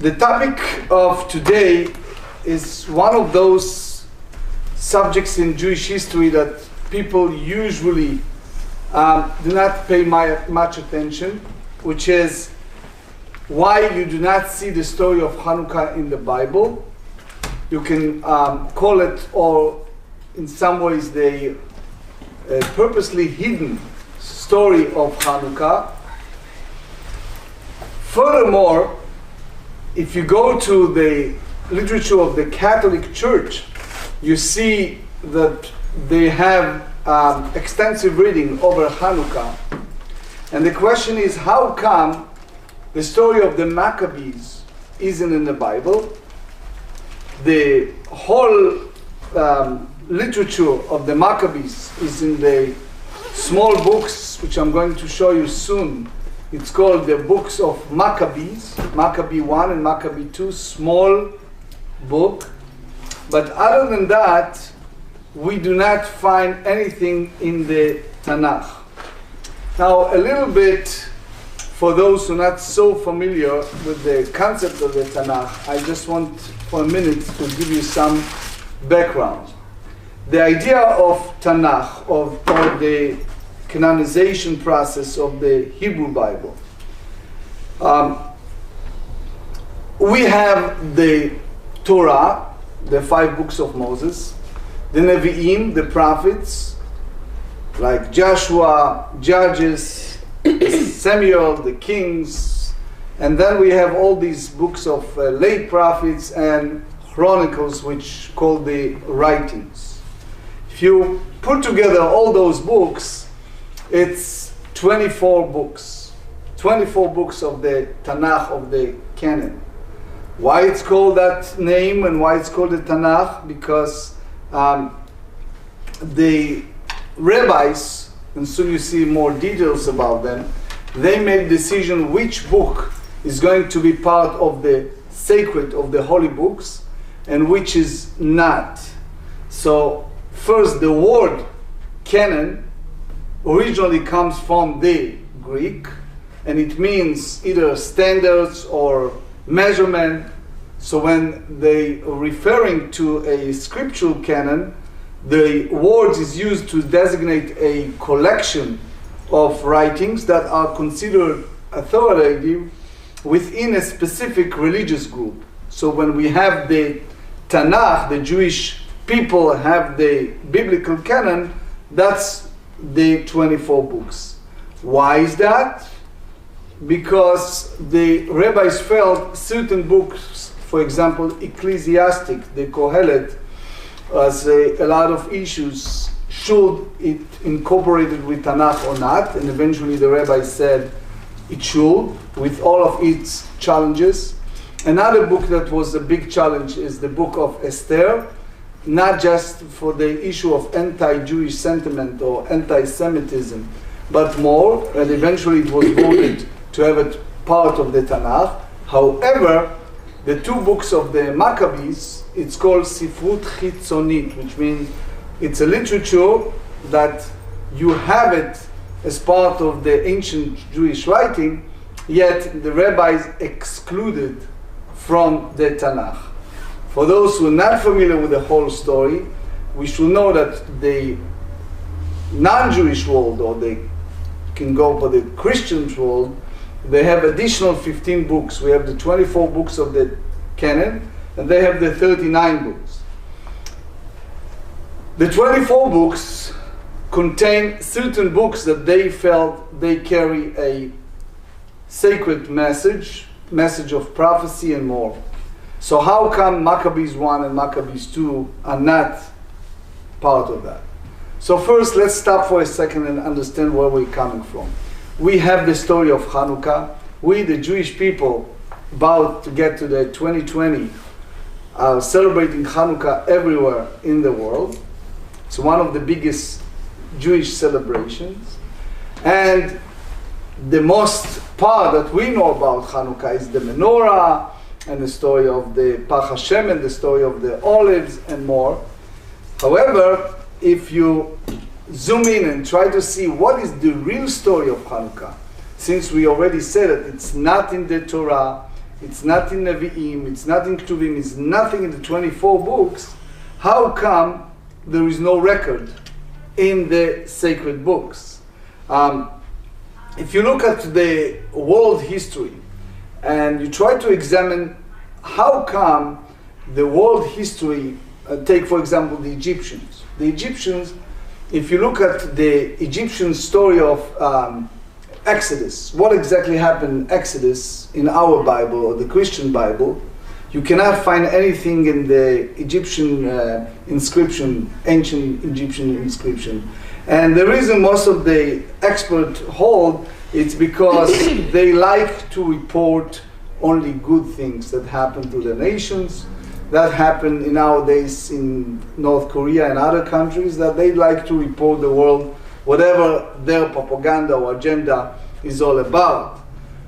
The topic of today is one of those subjects in Jewish history that people usually do not pay much attention, which is why you do not see the story of Hanukkah in the Bible. You can call it, or in some ways, the purposely hidden story of Hanukkah. Furthermore, if you go to the literature of the Catholic Church, you see that they have extensive reading over Hanukkah. And the question is, how come the story of the Maccabees isn't in the Bible? The whole literature of the Maccabees is in the small books, which I'm going to show you soon. It's called the books of Maccabees, Maccabee 1 and Maccabee 2, small book. But other than that, we do not find anything in the Tanakh. Now, a little bit, for those who are not so familiar with the concept of the Tanakh, I just want for a minute to give you some background. The idea of Tanakh, or the canonization process of the Hebrew Bible. We have the Torah, the 5 books of Moses, the Nevi'im, the prophets, like Joshua, Judges, Samuel, the kings, and then we have all these books of late prophets and chronicles, which call the writings. If you put together all those books, it's 24 books. 24 books of the Tanakh, of the canon. Why it's called that name and why it's called the Tanakh? Because the rabbis, and soon you see more details about them, they made decision which book is going to be part of the sacred, of the holy books, and which is not. So first, the word canon originally comes from the Greek, and it means either standards or measurement. So when they are referring to a scriptural canon, the word is used to designate a collection of writings that are considered authoritative within a specific religious group. So when we have the Tanakh, the Jewish people have the biblical canon, that's the 24 books. Why is that? Because the rabbis felt certain books, for example, Ecclesiastic, the Kohelet, has a lot of issues. Should it incorporate it with Tanakh or not? And eventually the rabbis said it should, with all of its challenges. Another book that was a big challenge is the book of Esther, not just for the issue of anti-Jewish sentiment or anti-Semitism, but more, and eventually it was voted to have it part of the Tanakh. However, the 2 books of the Maccabees, it's called Sifrut Chitzonit, which means it's a literature that you have it as part of the ancient Jewish writing, yet the rabbis excluded from the Tanakh. For those who are not familiar with the whole story, we should know that the non-Jewish world, or they can go for the Christian world, they have additional 15 books. We have the 24 books of the canon, and they have the 39 books. The 24 books contain certain books that they felt they carry a sacred message of prophecy and more. So how come Maccabees 1 and Maccabees 2 are not part of that? So first, let's stop for a second and understand where we're coming from. We have the story of Hanukkah. We, the Jewish people, about to get to the 2020, are celebrating Hanukkah everywhere in the world. It's one of the biggest Jewish celebrations. And the most part that we know about Hanukkah is the menorah, and the story of the Pach Hashem, and the story of the olives, and more. However, if you zoom in and try to see what is the real story of Hanukkah, since we already said that it's not in the Torah, it's not in Nevi'im, it's not in Ktuvim, it's nothing in the 24 books, how come there is no record in the sacred books? If you look at the world history and you try to examine how come the world history, take for example the Egyptians. The Egyptians, if you look at the Egyptian story of Exodus, what exactly happened in Exodus in our Bible or the Christian Bible, you cannot find anything in the Egyptian inscription, ancient Egyptian inscription. And the reason most of the experts hold, it's because they like to report only good things that happen to the nations, that happen nowadays in North Korea and other countries, that they like to report the world, whatever their propaganda or agenda is all about.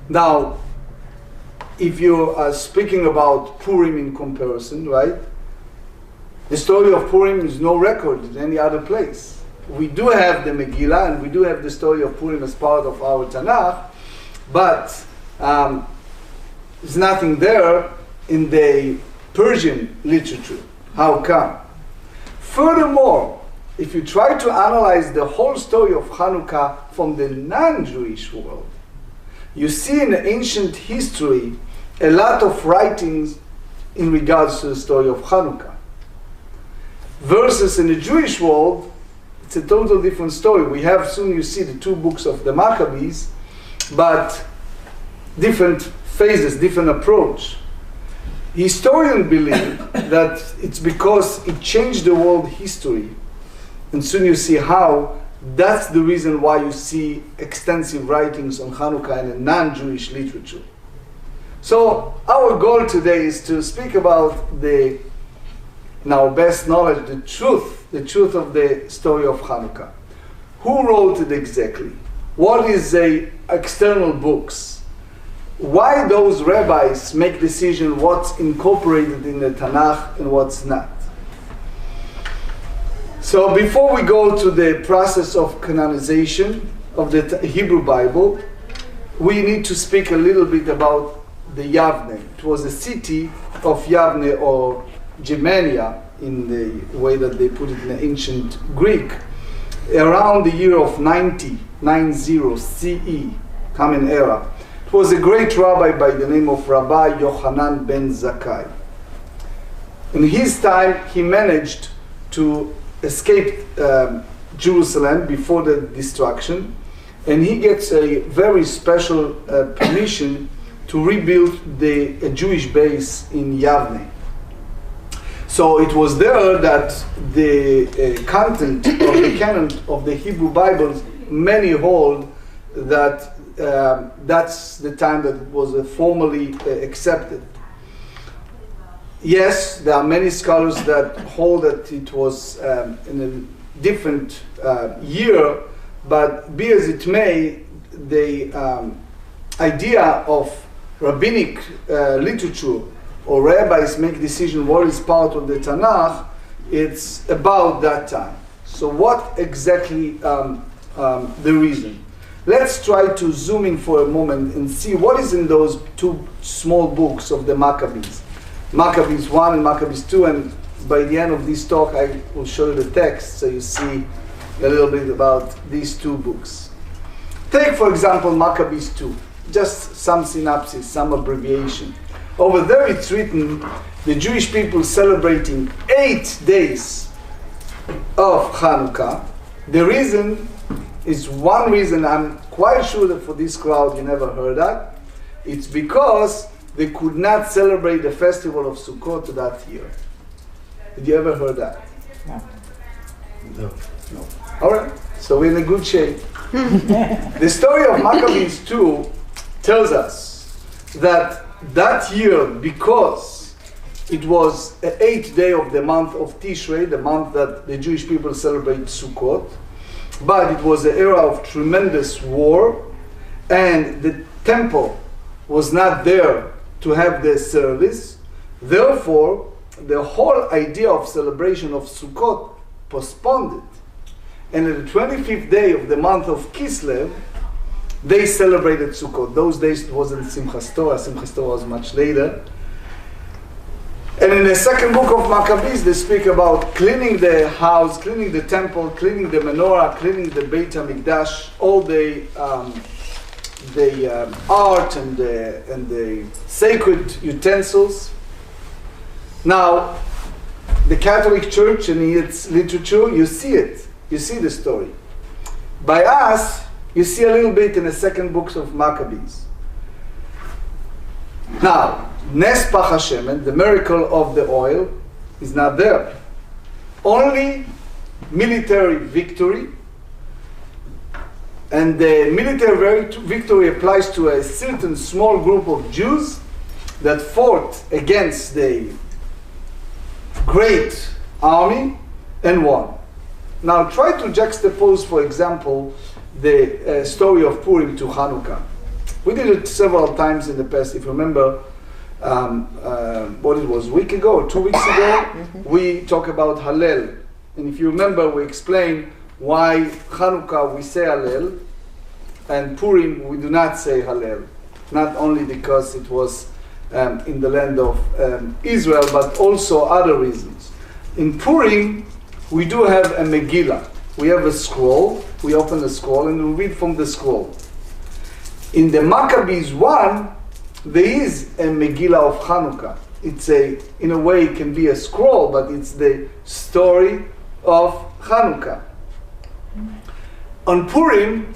Now, if you are speaking about Purim in comparison, right? The story of Purim is no record in any other place. We do have the Megillah and we do have the story of Purim as part of our Tanakh, but there's nothing there in the Persian literature. How come? Furthermore, if you try to analyze the whole story of Hanukkah from the non-Jewish world, you see in ancient history a lot of writings in regards to the story of Hanukkah. Versus in the Jewish world, it's a total different story. We have, soon you see, the two books of the Maccabees, but different phases, different approach. Historians believe that it's because it changed the world history. And soon you see how that's the reason why you see extensive writings on Hanukkah in a non-Jewish literature. So our goal today is to speak about the, in our best knowledge, the truth of the story of Hanukkah. Who wrote it exactly? What is the external books? Why those rabbis make decision what's incorporated in the Tanakh and what's not? So before we go to the process of canonization of the Hebrew Bible, we need to speak a little bit about the Yavne. It was a city of Yavne, or Germania in the way that they put it in the ancient Greek, around the year of 90 CE, Common Era. It was a great rabbi by the name of Rabbi Yochanan ben Zakkai. In his time, he managed to escape Jerusalem before the destruction, and he gets a very special permission to rebuild a Jewish base in Yavne. So it was there that the content of the canon of the Hebrew Bibles, many hold that that's the time that it was formally accepted. Yes, there are many scholars that hold that it was in a different year, but be as it may, the idea of rabbinic literature or rabbis make decision what is part of the Tanakh, it's about that time. So what exactly the reason? Let's try to zoom in for a moment and see what is in those two small books of the Maccabees. Maccabees 1 and Maccabees 2, and by the end of this talk I will show you the text so you see a little bit about these two books. Take for example Maccabees 2, just some synopsis, some abbreviation. Over there it's written the Jewish people celebrating 8 days of Hanukkah. The reason is one reason, I'm quite sure that for this crowd you never heard that. It's because they could not celebrate the festival of Sukkot that year. Did you ever heard that? No. No. All right, so we're in a good shape. The story of Maccabees 2 tells us that that year, because it was the 8th day of the month of Tishrei, the month that the Jewish people celebrate Sukkot, but it was an era of tremendous war, and the temple was not there to have the service. Therefore, the whole idea of celebration of Sukkot postponed it. And on the 25th day of the month of Kislev, they celebrated Sukkot. Those days it wasn't Simchas Torah. Simchas Torah was much later. And in the second book of Maccabees, they speak about cleaning the house, cleaning the temple, cleaning the menorah, cleaning the Beit HaMikdash, all the art and the sacred utensils. Now, the Catholic Church and its literature, you see it. You see the story. By us, you see a little bit in the second books of Maccabees. Now, Nes Pach HaShemen, the miracle of the oil, is not there. Only military victory, and the military victory applies to a certain small group of Jews that fought against the great army and won. Now try to juxtapose, for example, the story of Purim to Hanukkah. We did it several times in the past. If you remember, what it was, a week ago or 2 weeks ago, we talked about Hallel. And if you remember, we explained why Hanukkah we say Hallel, and Purim we do not say Hallel. Not only because it was in the land of Israel, but also other reasons. In Purim, we do have a Megillah. We have a scroll, we open the scroll and we read from the scroll. In the Maccabees 1, there is a Megillah of Hanukkah. It's in a way it can be a scroll, but it's the story of Hanukkah. On Purim,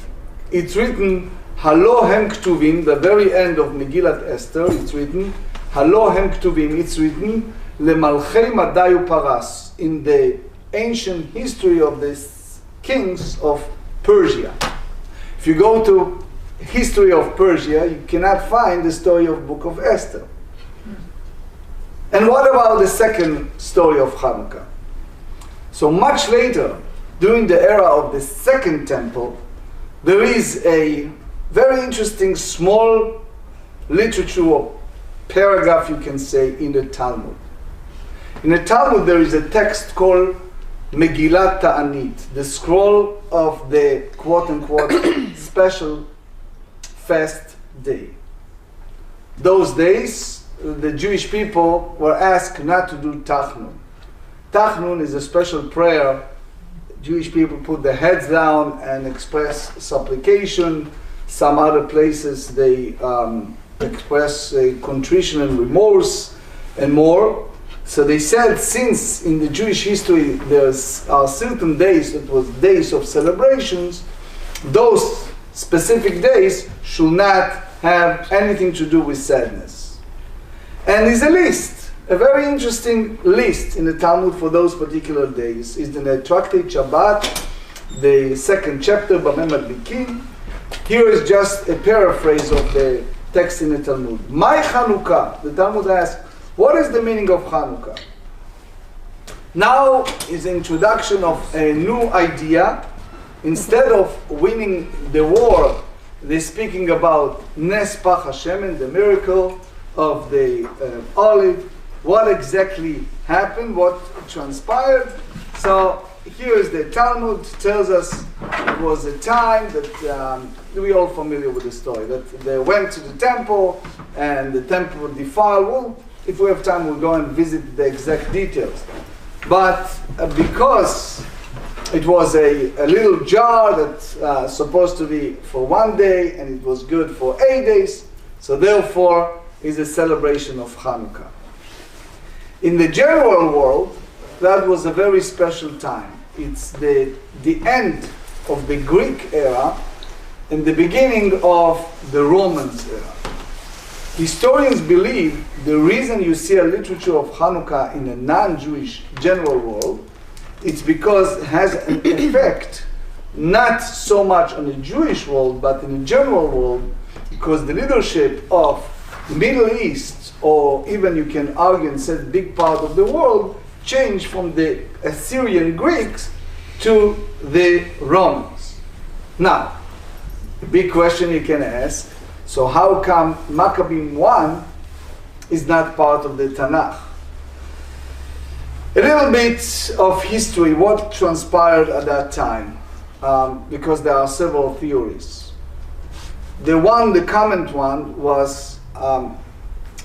it's written, Halo hem ktuvim, the very end of Megillat Esther, it's written, Halo hem ktuvim, it's written, Lemalchei Madayu Paras, in the ancient history of the kings of Persia. If you go to history of Persia, you cannot find the story of Book of Esther. And what about the second story of Hanukkah? So much later, during the era of the Second Temple, there is a very interesting small literature or paragraph, you can say, in the Talmud. In the Talmud there is a text called Megillat Ta'anit, the scroll of the quote-unquote special fast day. Those days, the Jewish people were asked not to do Tachnun. Tachnun is a special prayer. Jewish people put their heads down and express supplication. Some other places they express contrition and remorse and more. So they said, since in the Jewish history there are certain days that was days of celebrations, those specific days should not have anything to do with sadness. And there's a list, a very interesting list in the Talmud for those particular days. Is in the Tractate Shabbat, the second chapter, Bameh Madlikin. Here is just a paraphrase of the text in the Talmud. My Hanukkah, the Talmud asks, what is the meaning of Hanukkah? Now is the introduction of a new idea. Instead of winning the war, they're speaking about Nes Pach HaShemen, the miracle of the olive. What exactly happened? What transpired? So here is the Talmud tells us it was a time that we're all familiar with the story, that they went to the temple and the temple defiled. Well, if we have time, we'll go and visit the exact details. But because it was a little jar that's supposed to be for 1 day and it was good for 8 days, so therefore is a celebration of Hanukkah. In the general world, that was a very special time. It's the end of the Greek era and the beginning of the Romans era. Historians believe the reason you see a literature of Hanukkah in a non-Jewish general world, it's because it has an effect not so much on the Jewish world, but in the general world, because the leadership of the Middle East, or even you can argue and say big part of the world, changed from the Assyrian Greeks to the Romans. Now, a big question you can ask, so how come Maccabees 1 is not part of the Tanakh? A little bit of history, what transpired at that time, because there are several theories. The comment one was,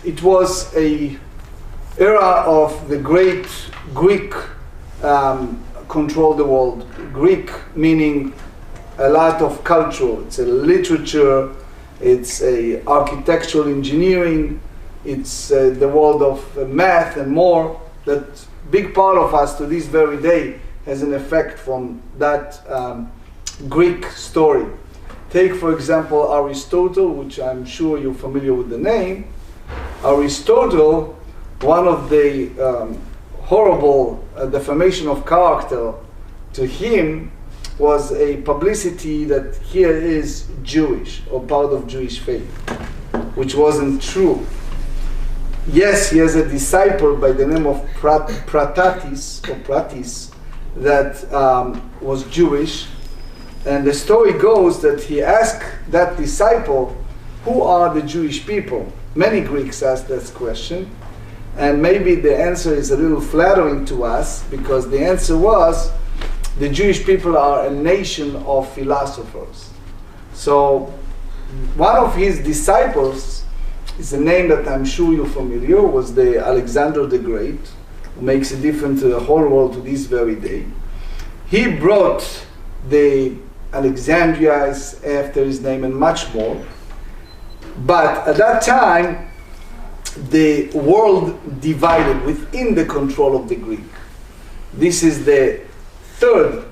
it was a era of the great Greek control the world. Greek meaning a lot of culture. It's a literature, it's a architectural engineering, it's the world of math and more. That big part of us to this very day has an effect from that Greek story. Take for example Aristotle, which I'm sure you're familiar with the name. Aristotle, one of the horrible defamation of character to him was a publicity that he is Jewish or part of Jewish faith, which wasn't true. Yes, he has a disciple by the name of Pratis that was Jewish, and the story goes that he asked that disciple, who are the Jewish people? Many Greeks asked this question, and maybe the answer is a little flattering to us, because the answer was, the Jewish people are a nation of philosophers. So one of his disciples, is a name that I'm sure you're familiar, was the Alexander the Great, who makes a difference to the whole world to this very day. He brought the Alexandria after his name and much more. But at that time, the world divided within the control of the Greek. This is the 3rd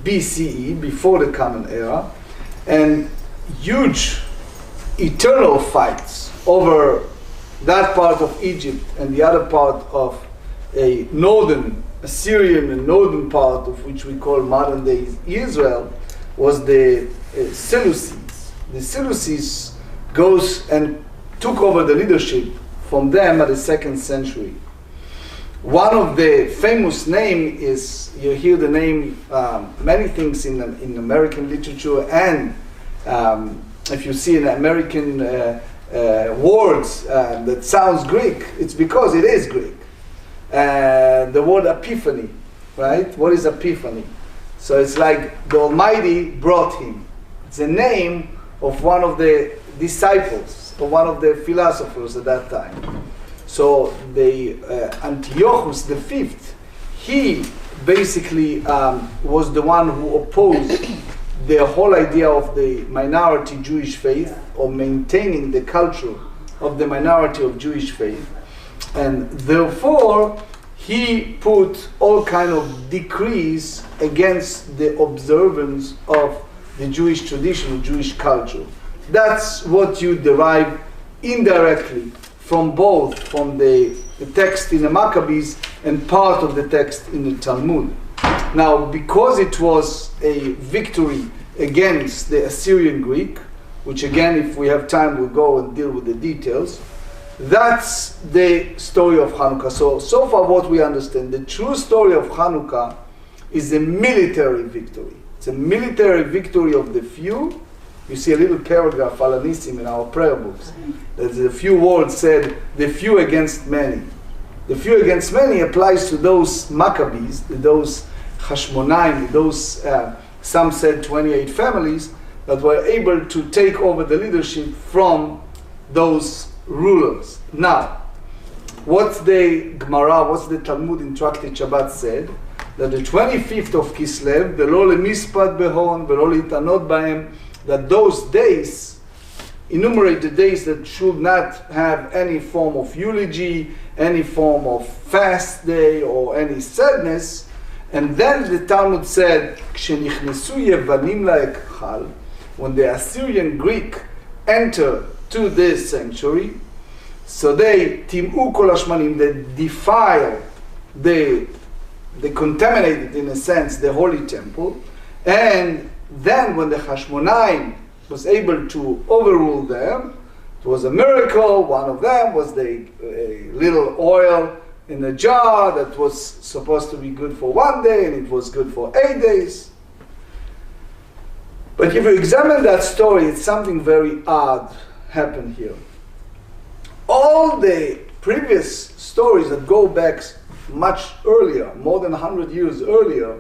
BCE, before the Common Era, and huge eternal fights over that part of Egypt and the other part of a northern Assyrian and northern part of which we call modern day Israel, was the Seleucids. The Seleucids goes and took over the leadership from them at the 2nd century. One of the famous name is, you hear the name, many things in American literature, and if you see an American words that sounds Greek, it's because it is Greek. The word epiphany, right? What is epiphany? So it's like the Almighty brought him. It's a name of one of the disciples, or one of the philosophers at that time. So the Antiochus V, he basically was the one who opposed the whole idea of the minority Jewish faith, or maintaining the culture of the minority of Jewish faith, and therefore he put all kind of decrees against the observance of the Jewish tradition, Jewish culture. That's what you derive indirectly from both, from the text in the Maccabees and part of the text in the Talmud. Now, because it was a victory against the Assyrian Greek, which again, if we have time, we'll go and deal with the details, that's the story of Hanukkah. So far what we understand, the true story of Hanukkah is a military victory. It's a military victory of the few. You see a little paragraph, Alanissim, in our prayer books. There's a few words said, the few against many. The few against many applies to those Maccabees, those Hashmonaim, those, some said 28 families, that were able to take over the leadership from those rulers. Now, what's the Gemara, what's the Talmud in Tractate Shabbat said? That the 25th of Kislev, the lo lemispat behon, velo litanot bahem, that those days enumerate the days that should not have any form of eulogy, any form of fast day, or any sadness. And then the Talmud said, "Kshenichnesu Yevanim la'ekhal," when the Assyrian Greek enter to this sanctuary, so they tim'u kol hashmanim, they defile, they contaminated in a sense the holy temple, and then when the Hashmonaim was able to overrule them, it was a miracle. One of them was the little oil in a jar that was supposed to be good for 1 day, and it was good for 8 days. But if you examine that story, it's something very odd happened here. All the previous stories that go back much earlier, more than 100 years earlier,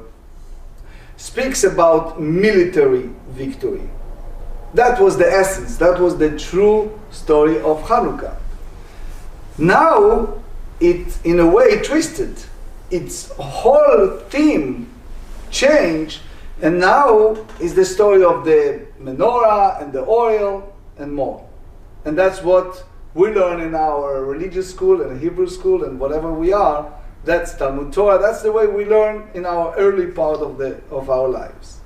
speaks about military victory. That was the essence. That was the true story of Hanukkah. Now, it, in a way, twisted. Its whole theme changed, and now is the story of the menorah and the oil and more. And that's what we learn in our religious school and Hebrew school and whatever we are. That's Talmud Torah. That's the way we learn in our early part of our lives.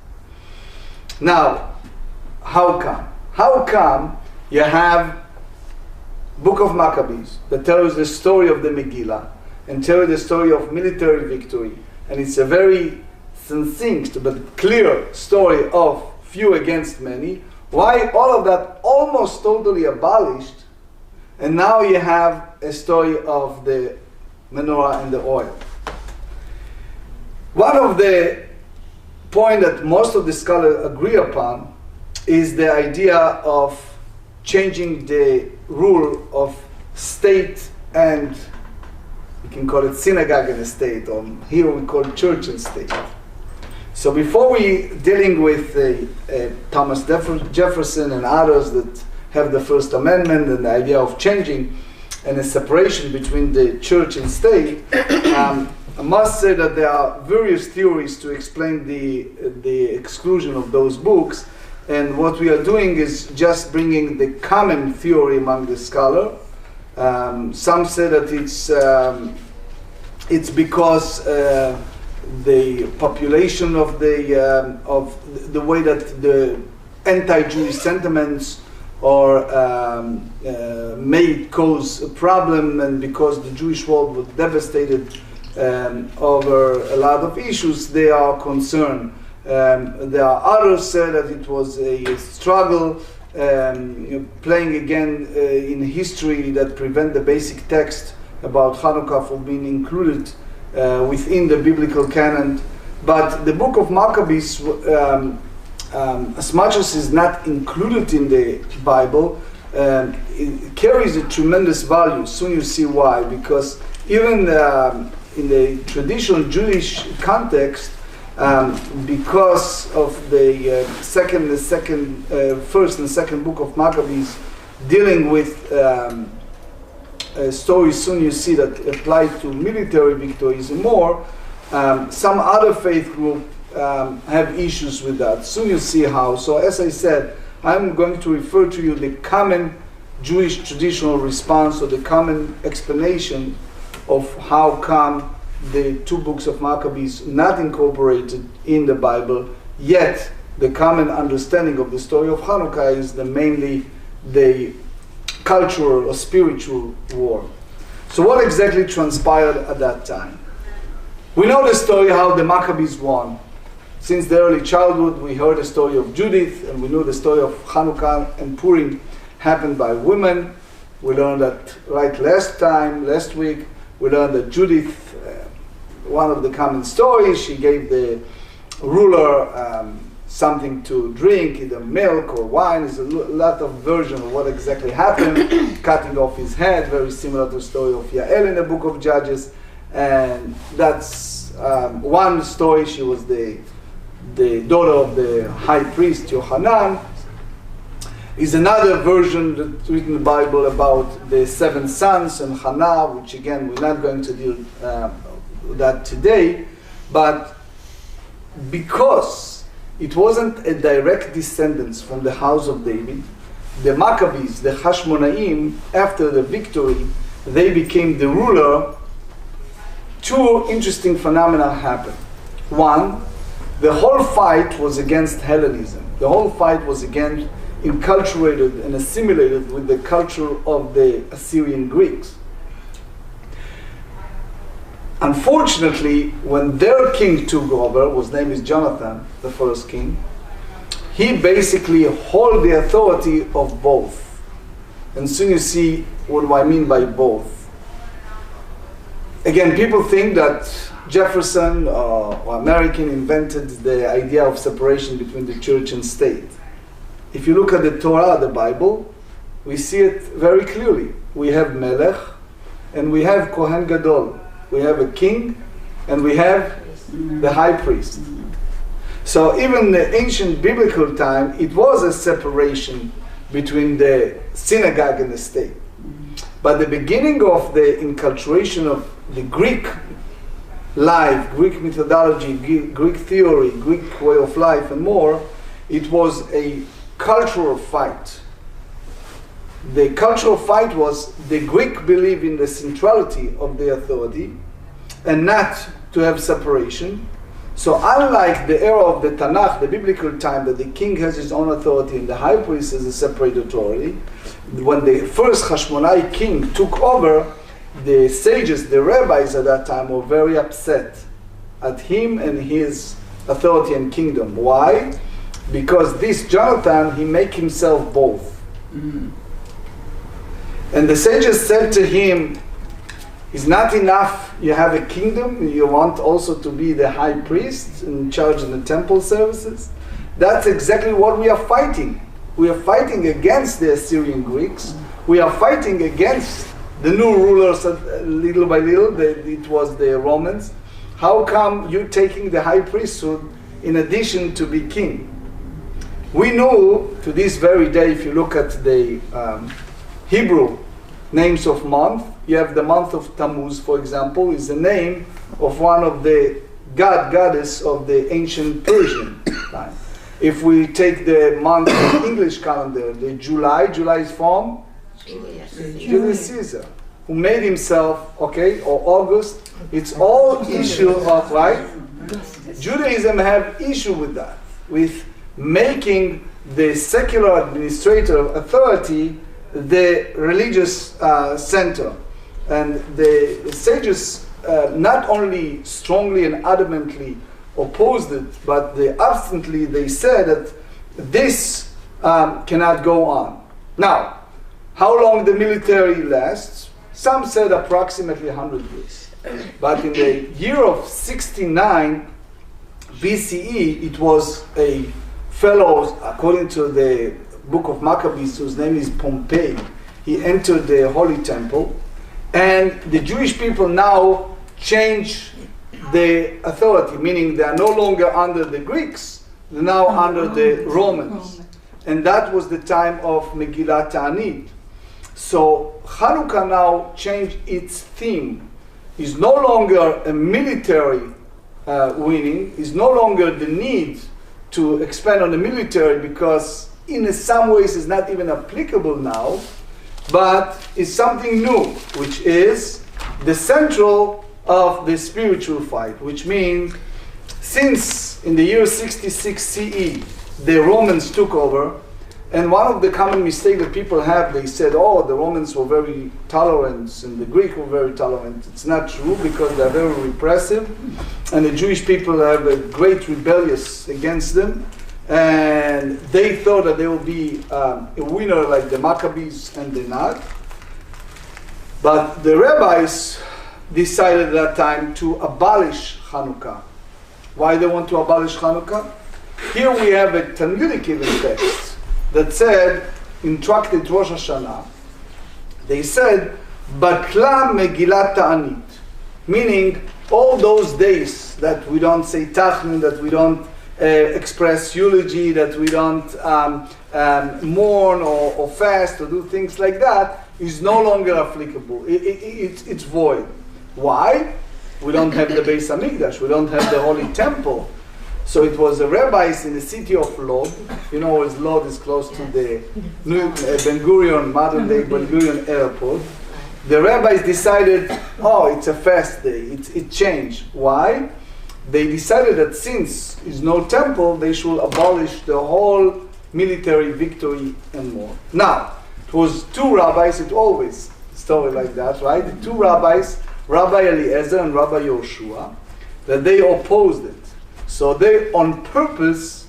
Now, how come? How come you have Book of Maccabees that tells the story of the Megillah and tells the story of military victory, and it's a very succinct but clear story of few against many? Why all of that almost totally abolished, and now you have a story of the menorah and the oil? One of the points that most of the scholars agree upon is the idea of changing the rule of state, and we can call it synagogue and state, or here we call it church and state. So before we dealing with Thomas Jefferson and others that have the First Amendment and the idea of changing and a separation between the church and state, I must say that there are various theories to explain the exclusion of those books, and what we are doing is just bringing the common theory among the scholar. Some say that it's because the population of the way that the anti-Jewish sentiments or may cause a problem, and because the Jewish world was devastated over a lot of issues, they are concerned. There are others say that it was a struggle playing again in history that prevent the basic text about Hanukkah from being included within the biblical canon. But the book of Maccabees, as much as is not included in the Bible, it carries a tremendous value. Soon you see why. Because even in the traditional Jewish context, because of the first and second book of Maccabees dealing with stories, soon you see, that apply to military victories and more, some other faith group have issues with that. Soon you see how. So as I said, I'm going to refer to you the common Jewish traditional response, or the common explanation of how come the two books of Maccabees not incorporated in the Bible, yet the common understanding of the story of Hanukkah is mainly the cultural or spiritual war. So what exactly transpired at that time? We know the story how the Maccabees won. Since the early childhood, we heard the story of Judith, and we knew the story of Hanukkah and Purim happened by women. We learned that last week, we learned that Judith, one of the common stories, she gave the ruler something to drink, either milk or wine. There's a lot of version of what exactly happened, cutting off his head, very similar to the story of Yael in the book of Judges. And that's one story. She was the daughter of the high priest Yohanan. Is another version that's written in the Bible about the 7 sons and Hannah, which again we're not going to deal with that today. But because it wasn't a direct descendants from the house of David, the Maccabees, the Hashmonaim, after the victory, they became the ruler. Two interesting phenomena happened. One, the whole fight was against Hellenism. The whole fight was against enculturated and assimilated with the culture of the Assyrian Greeks. Unfortunately, when their king took over, his name is Jonathan, the first king, he basically held the authority of both. And soon you see what do I mean by both. Again, people think that Jefferson or American invented the idea of separation between the church and state. If you look at the Torah, the Bible, we see it very clearly. We have Melech and we have Kohen Gadol. We have a king and we have the high priest. So even in the ancient biblical time, it was a separation between the synagogue and the state. But the beginning of the inculturation of the Greek life, Greek methodology, Greek theory, Greek way of life and more, it was a cultural fight. The cultural fight was the Greek believe in the centrality of the authority and not to have separation. So unlike the era of the Tanakh, the biblical time, that the king has his own authority and the high priest has a separate authority, when the first Hashmonai king took over, the sages, the rabbis at that time were very upset at him and his authority and kingdom. Why? Because this Jonathan, he make himself both. And the sages said to him, it's not enough you have a kingdom, you want also to be the high priest in charge of the temple services. That's exactly what we are fighting. We are fighting against the Assyrian Greeks. We are fighting against the new rulers little by little. It was the Romans. How come you taking the high priesthood in addition to be king? We know to this very day, if you look at the Hebrew names of month, you have the month of Tammuz, for example, is the name of one of the goddess of the ancient Persian time. If we take the month of English calendar, the July is from Julius Caesar, who made himself, okay, or August. It's all issue of, right? Judaism have issue with that, with making the secular administrator authority the religious center. And the sages not only strongly and adamantly opposed it, but they absently they said that this cannot go on. Now, how long the military lasts? Some said approximately 100 years. But in the year of 69 BCE, it was a fellow, according to the book of Maccabees, whose name is Pompey. He entered the Holy Temple, and the Jewish people now change the authority, meaning they are no longer under the Greeks, they're now under the Romans. And that was the time of Megillat Ta'anit. So Hanukkah now changed its theme. It's no longer a military winning, it's no longer the need to expand on the military, because in some ways it's not even applicable now, but it's something new, which is the central of the spiritual fight, which means since in the year 66 CE the Romans took over, and one of the common mistakes that people have, they said, oh, the Romans were very tolerant and the Greeks were very tolerant. It's not true, because they're very repressive, and the Jewish people have a great rebellious against them, and they thought that they will be a winner like the Maccabees, and they're not. But the rabbis decided at that time to abolish Hanukkah. Why they want to abolish Hanukkah? Here we have a Talmudic even text that said, in Tractate Rosh Hashanah, they said, Batla Megillat Ta'anit, meaning all those days that we don't say Tachnun, that we don't express eulogy, that we don't mourn or fast or do things like that, is no longer applicable. It's void. Why? We don't have the Beis Hamikdash, we don't have the Holy Temple. So it was the rabbis in the city of Lod. You know, as Lod is close to the new Ben Gurion, modern day Ben Gurion airport. The rabbis decided, oh, it's a fast day. It changed. Why? They decided that since there's no temple, they should abolish the whole military victory and more. Now, it was two rabbis, it's always a story like that, right? The two rabbis, Rabbi Eliezer and Rabbi Yoshua, that they opposed it. So they, on purpose,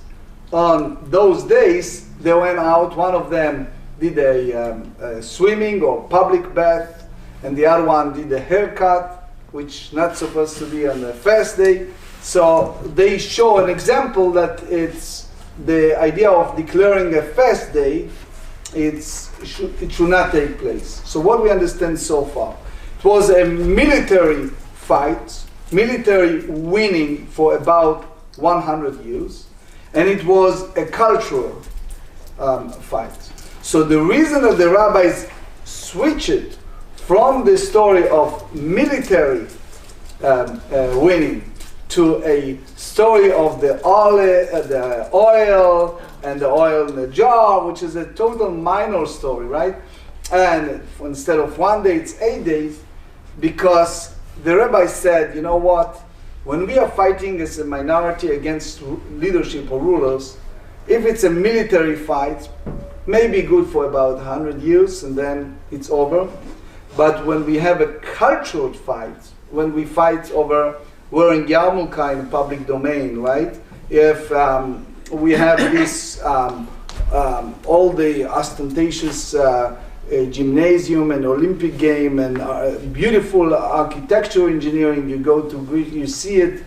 on those days, they went out. One of them did a swimming or public bath, and the other one did a haircut, which not supposed to be on the fast day. So they show an example that it's the idea of declaring a fast day, it should not take place. So what we understand so far, it was a military fight, military winning for about 100 years, and it was a cultural fight. So the reason that the rabbis switched it from the story of military winning to a story of the oil and the oil in the jar, which is a total minor story, right? And instead of 1 day, it's 8 days, because the rabbi said, you know what? When we are fighting as a minority against leadership or rulers, if it's a military fight, maybe good for about 100 years and then it's over. But when we have a cultural fight, when we fight over wearing yarmulke in the public domain, right? If we have this, all the ostentatious gymnasium and Olympic game and beautiful architecture engineering, you go to Greece, you see it,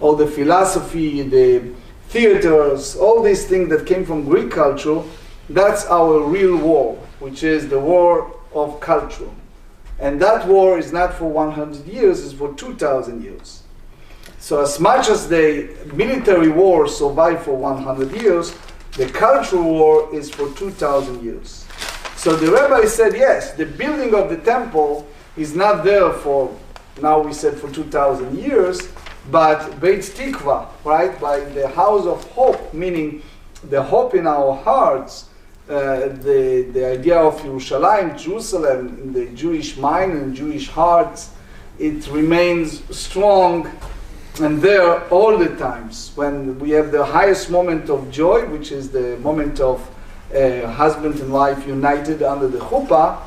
all the philosophy, the theaters, all these things that came from Greek culture, that's our real war, which is the war of culture. And that war is not for 100 years, it's for 2,000 years. So as much as the military war survived for 100 years, the cultural war is for 2,000 years. So the rabbi said, yes, the building of the temple is not there for, now we said for 2,000 years, but Beit Tikva, right, by the house of hope, meaning the hope in our hearts, the idea of Yerushalayim, Jerusalem, in the Jewish mind and Jewish hearts, it remains strong and there all the times. When we have the highest moment of joy, which is the moment of husband and wife united under the chuppah,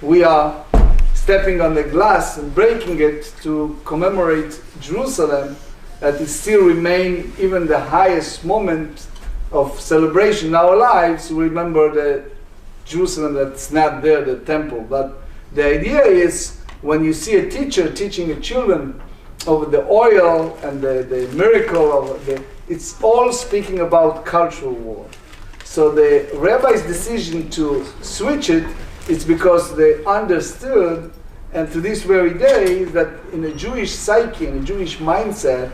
we are stepping on the glass and breaking it to commemorate Jerusalem, that it still remains even the highest moment of celebration in our lives. Remember the Jerusalem that's not there, the temple. But the idea is, when you see a teacher teaching the children over the oil and the miracle of it's all speaking about cultural war. So the rabbi's decision to switch it is because they understood, and to this very day, that in a Jewish psyche, in a Jewish mindset,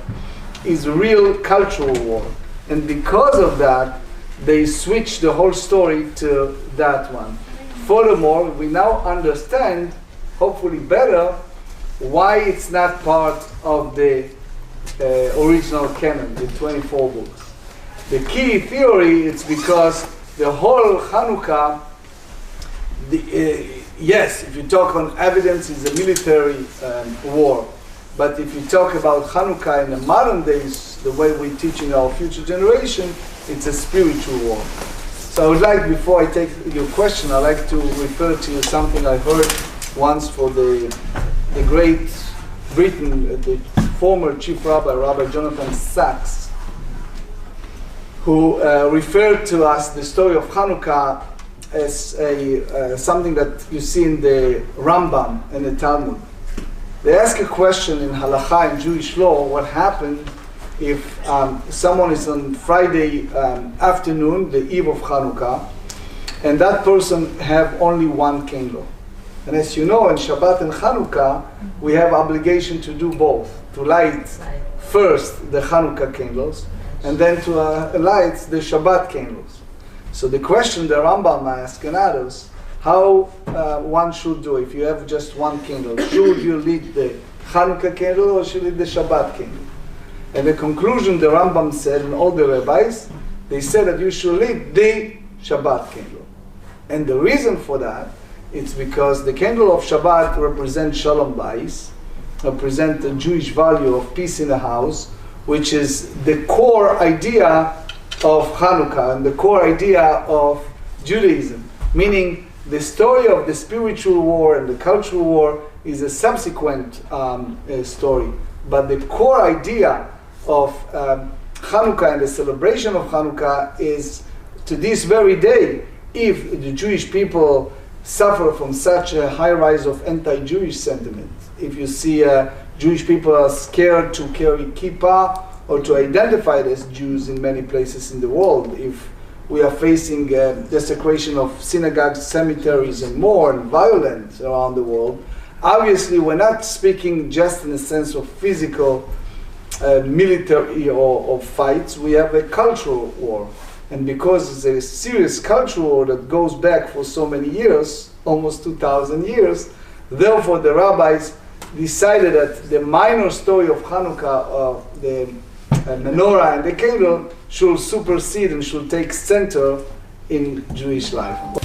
is real cultural war. And because of that, they switched the whole story to that one. Furthermore, we now understand, hopefully better, why it's not part of the original canon, the 24 books. The key theory is because the whole Hanukkah, yes, if you talk on evidence, it's a military war. But if you talk about Hanukkah in the modern days, the way we're teaching our future generation, it's a spiritual war. So I would like, before I take your question, I'd like to refer to you something I heard once for the great Britain, the former chief rabbi, Rabbi Jonathan Sachs, who referred to us the story of Hanukkah as something that you see in the Rambam and the Talmud. They ask a question in halakha, in Jewish law, what happened if someone is on Friday afternoon, the eve of Hanukkah, and that person have only one candle. And as you know, in Shabbat and Hanukkah, we have obligation to do both, to light first the Hanukkah candles, and then to light the Shabbat candles. So the question the Rambam asks and others, how one should do if you have just one candle. Should you lit the Hanukkah candle or should you lit the Shabbat candle? And the conclusion the Rambam said, and all the rabbis, they said that you should lit the Shabbat candle. And the reason for that, it's because the candle of Shabbat represents Shalom Bayis, represents the Jewish value of peace in the house, which is the core idea of Hanukkah and the core idea of Judaism. Meaning, the story of the spiritual war and the cultural war is a subsequent story. But the core idea of Hanukkah and the celebration of Hanukkah is, to this very day, if the Jewish people suffer from such a high rise of anti-Jewish sentiment, if you see Jewish people are scared to carry kippah or to identify as Jews in many places in the world, if we are facing desecration of synagogues, cemeteries, and more, and violence around the world, obviously we're not speaking just in a sense of physical military or fights, we have a cultural war. And because it's a serious cultural war that goes back for so many years, almost 2,000 years, therefore the rabbis decided that the minor story of Hanukkah, the menorah and the candle, should supersede and should take center in Jewish life.